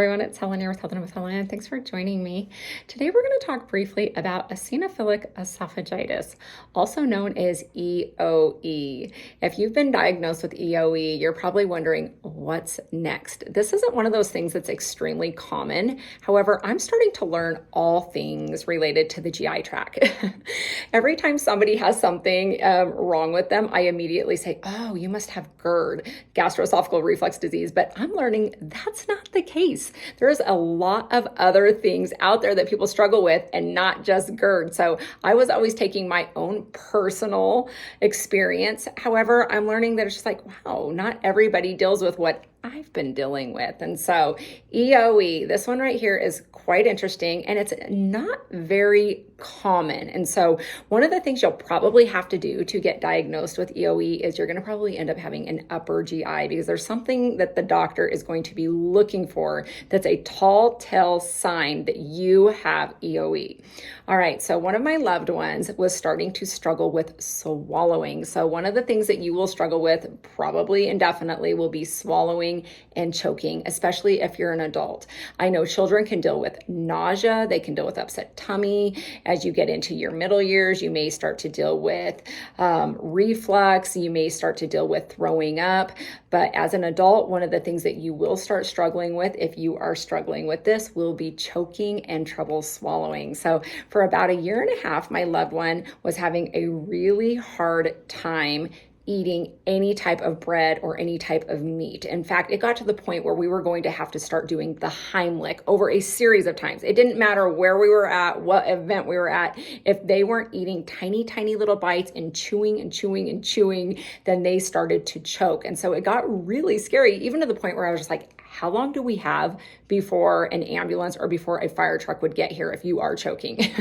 Everyone, it's Helen here with Health with Helen, and thanks for joining me. Today we're going to talk briefly about eosinophilic esophagitis, also known as EOE. If you've been diagnosed with EOE, you're probably wondering what's next. This isn't one of those things that's extremely common. However, I'm starting to learn all things related to the GI tract. Every time somebody has something wrong with them, I immediately say, oh, you must have GERD, gastroesophageal reflux disease, but I'm learning that's not the case. There's a lot of other things out there that people struggle with and not just GERD. So I was always taking my own personal experience. However, I'm learning that it's just like, wow, not everybody deals with what I've been dealing with. And so EOE, this one right here is quite interesting and it's not very common. And so one of the things you'll probably have to do to get diagnosed with EOE is you're going to probably end up having an upper GI because there's something that the doctor is going to be looking for that's a tall tale sign that you have EOE. All right, so one of my loved ones was starting to struggle with swallowing. So one of the things that you will struggle with probably indefinitely will be swallowing and choking, especially if you're an adult. I know children can deal with nausea, they can deal with upset tummy. As you get into your middle years, you may start to deal with reflux, you may start to deal with throwing up. But as an adult, one of the things that you will start struggling with, if you are struggling with this, will be choking and trouble swallowing. So for about a year and a half, my loved one was having a really hard time eating any type of bread or any type of meat. In fact, it got to the point where we were going to have to start doing the Heimlich over a series of times. It didn't matter where we were at, what event we were at. If they weren't eating tiny, tiny little bites and chewing and chewing and chewing, then they started to choke. And so it got really scary, even to the point where I was just like, how long do we have before an ambulance or before a fire truck would get here if you are choking?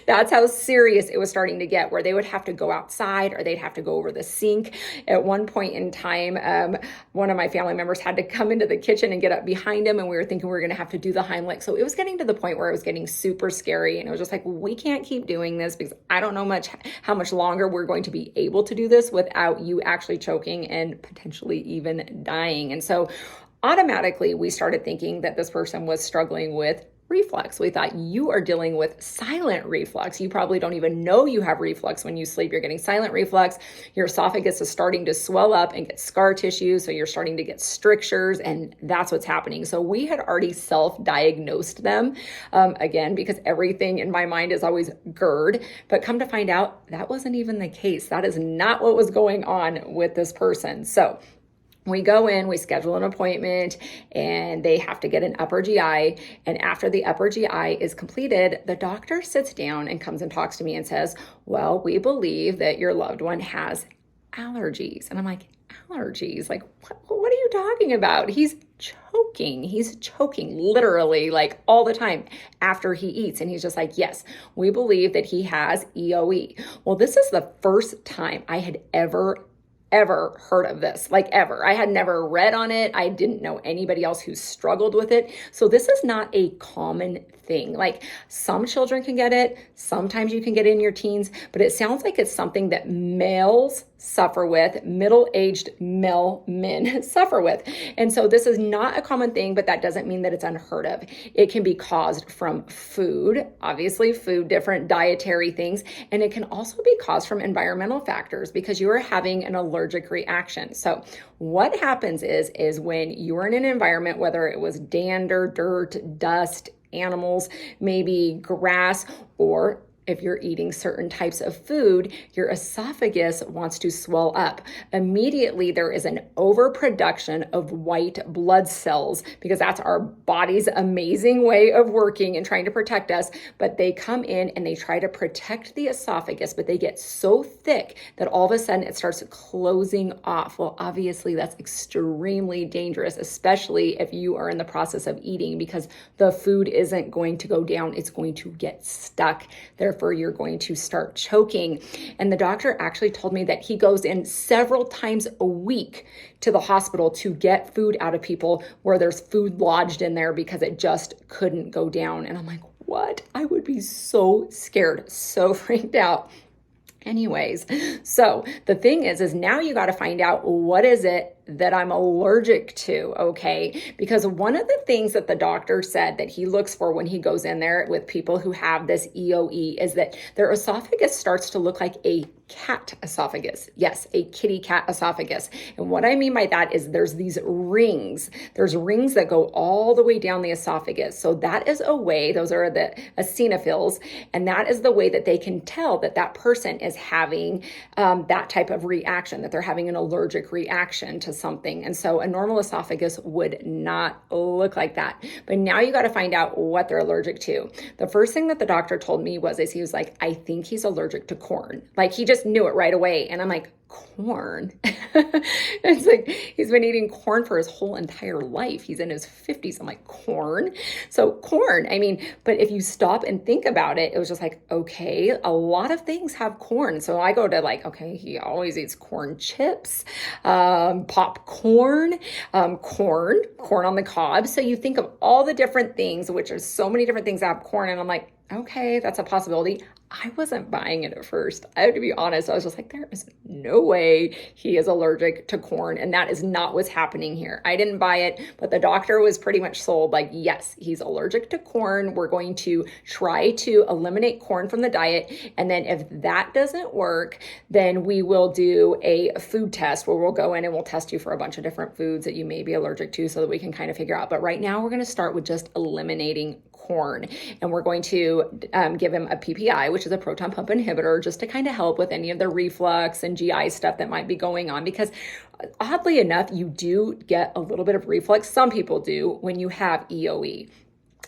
That's how serious it was starting to get, where they would have to go outside or they'd have to go over the sink. At one point in time, one of my family members had to come into the kitchen and get up behind him, and we were thinking we were going to have to do the Heimlich. So it was getting to the point where it was getting super scary, and it was just like, we can't keep doing this because I don't know how much longer we're going to be able to do this without you actually choking and potentially even dying. And so automatically, we started thinking that this person was struggling with reflux. We thought, you are dealing with silent reflux. You probably don't even know you have reflux when you sleep. You're getting silent reflux. Your esophagus is starting to swell up and get scar tissue. So you're starting to get strictures, and that's what's happening. So we had already self-diagnosed them, again, because everything in my mind is always GERD. But come to find out, that wasn't even the case. That is not what was going on with this person. So we go in, we schedule an appointment, and they have to get an upper GI. And after the upper GI is completed, the doctor sits down and comes and talks to me and says, well, we believe that your loved one has allergies. And I'm like, allergies? Like, what are you talking about? He's choking literally like all the time after he eats. And he's just like, yes, we believe that he has EOE. Well, this is the first time I had ever heard of this, like ever. I had never read on it. I didn't know anybody else who struggled with it. So this is not a common thing. Like, some children can get it. Sometimes you can get it in your teens, but it sounds like it's something that males suffer with, middle-aged male men suffer with. And so this is not a common thing, but that doesn't mean that it's unheard of. It can be caused from food, obviously food, different dietary things, and it can also be caused from environmental factors because you are having an allergic reaction. So what happens is when you're in an environment, whether it was dander, dirt, dust, animals, maybe grass, or if you're eating certain types of food, your esophagus wants to swell up. Immediately, there is an overproduction of white blood cells because that's our body's amazing way of working and trying to protect us. But they come in and they try to protect the esophagus, but they get so thick that all of a sudden it starts closing off. Well, obviously, that's extremely dangerous, especially if you are in the process of eating, because the food isn't going to go down, it's going to get stuck. Therefore, you're going to start choking. And the doctor actually told me that he goes in several times a week to the hospital to get food out of people where there's food lodged in there because it just couldn't go down. And I'm like, what? I would be so scared, so freaked out. Anyways, so the thing is now you got to find out, what is it that I'm allergic to, okay? Because one of the things that the doctor said that he looks for when he goes in there with people who have this EOE is that their esophagus starts to look like a cat esophagus. Yes, a kitty cat esophagus. And what I mean by that is there's these rings. There's rings that go all the way down the esophagus. So that is a way, those are the eosinophils, and that is the way that they can tell that that person is having that type of reaction, that they're having an allergic reaction to something. And so a normal esophagus would not look like that. But now you got to find out what they're allergic to. The first thing that the doctor told me was, he was like, I think he's allergic to corn. Like, he just knew it right away. And I'm like, corn? It's like, he's been eating corn for his whole entire life. He's in his 50s. I'm like, corn? So corn, I mean, but if you stop and think about it, it was just like, okay, a lot of things have corn. So I go to like, okay, he always eats corn chips, popcorn, corn on the cob. So you think of all the different things, which are so many different things that have corn. And I'm like, okay, that's a possibility. I wasn't buying it at first. I have to be honest. I was just like, there is no way he is allergic to corn. And that is not what's happening here. I didn't buy it, but the doctor was pretty much sold like, yes, he's allergic to corn. We're going to try to eliminate corn from the diet. And then if that doesn't work, then we will do a food test where we'll go in and we'll test you for a bunch of different foods that you may be allergic to so that we can kind of figure out. But right now we're going to start with just eliminating corn. And we're going to give him a PPI, which is a proton pump inhibitor, just to kind of help with any of the reflux and GI stuff that might be going on. Because oddly enough, you do get a little bit of reflux. Some people do when you have EOE.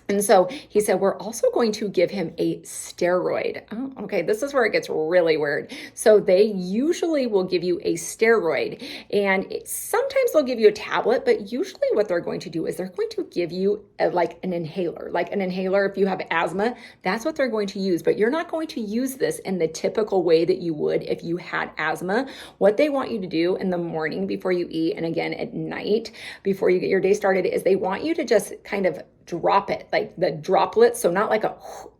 And so he said, we're also going to give him a steroid. Oh, okay, this is where it gets really weird. So they usually will give you a steroid, and sometimes they'll give you a tablet, but usually what they're going to do is they're going to give you like an inhaler. If you have asthma, that's what they're going to use, but you're not going to use this in the typical way that you would if you had asthma. What they want you to do in the morning before you eat, and again at night before you get your day started, is they want you to just kind of drop it, like the droplets. So not like a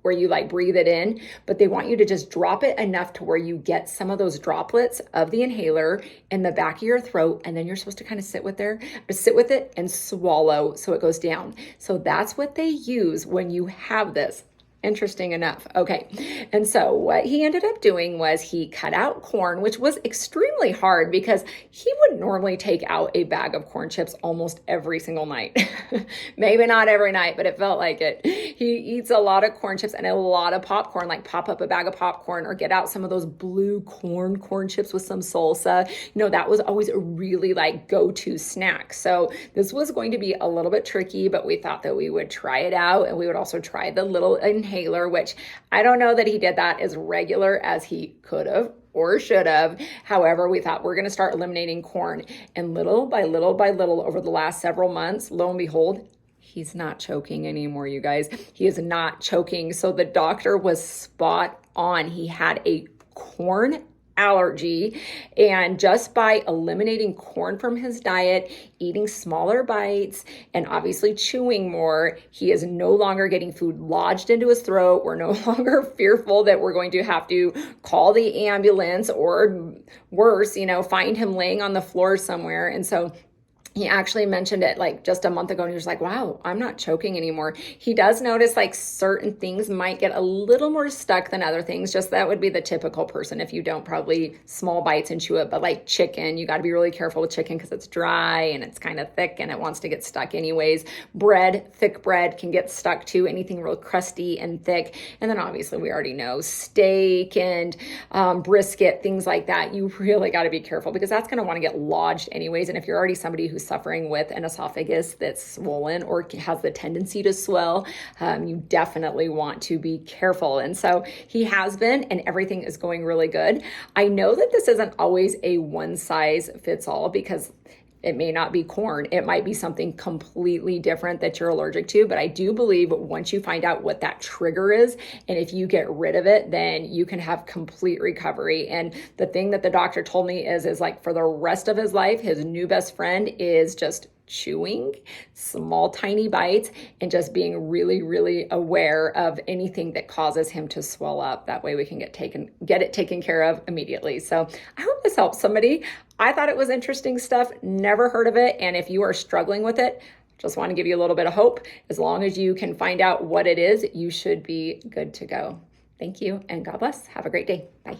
where you like breathe it in, but they want you to just drop it enough to where you get some of those droplets of the inhaler in the back of your throat. And then you're supposed to kind of sit with it and swallow so it goes down. So that's what they use when you have this. Interesting enough. Okay. And so what he ended up doing was he cut out corn, which was extremely hard because he would normally take out a bag of corn chips almost every single night. Maybe not every night, but it felt like it. He eats a lot of corn chips and a lot of popcorn, like pop up a bag of popcorn or get out some of those blue corn chips with some salsa. That was always a really like go-to snack. So this was going to be a little bit tricky, but we thought that we would try it out, and we would also try the little inhaler, which I don't know that he did that as regular as he could have or should have. However, we thought we're going to start eliminating corn, and little by little by little over the last several months, lo and behold, he's not choking anymore, you guys. He is not choking. So the doctor was spot on. He had a corn allergy, and just by eliminating corn from his diet, eating smaller bites, and obviously chewing more, he is no longer getting food lodged into his throat. We're no longer fearful that we're going to have to call the ambulance or worse, find him laying on the floor somewhere. And so he actually mentioned it like just a month ago, and he was like, wow, I'm not choking anymore. He does notice like certain things might get a little more stuck than other things. Just that would be the typical person if you don't probably small bites and chew it. But like chicken, you got to be really careful with chicken because it's dry and it's kind of thick and it wants to get stuck anyways. Bread, thick bread can get stuck too, anything real crusty and thick. And then obviously we already know steak and brisket, things like that. You really got to be careful because that's going to want to get lodged anyways. And if you're already somebody who's suffering with an esophagus that's swollen or has the tendency to swell, you definitely want to be careful. And so he has been, and everything is going really good. I know that this isn't always a one size fits all because it may not be corn. It might be something completely different that you're allergic to. But I do believe once you find out what that trigger is, and if you get rid of it, then you can have complete recovery. And the thing that the doctor told me is like for the rest of his life, his new best friend is just chewing, small, tiny bites, and just being really, really aware of anything that causes him to swell up. That way we can get it taken care of immediately. So I hope this helps somebody. I thought it was interesting stuff, never heard of it. And if you are struggling with it, just want to give you a little bit of hope. As long as you can find out what it is, you should be good to go. Thank you and God bless. Have a great day. Bye.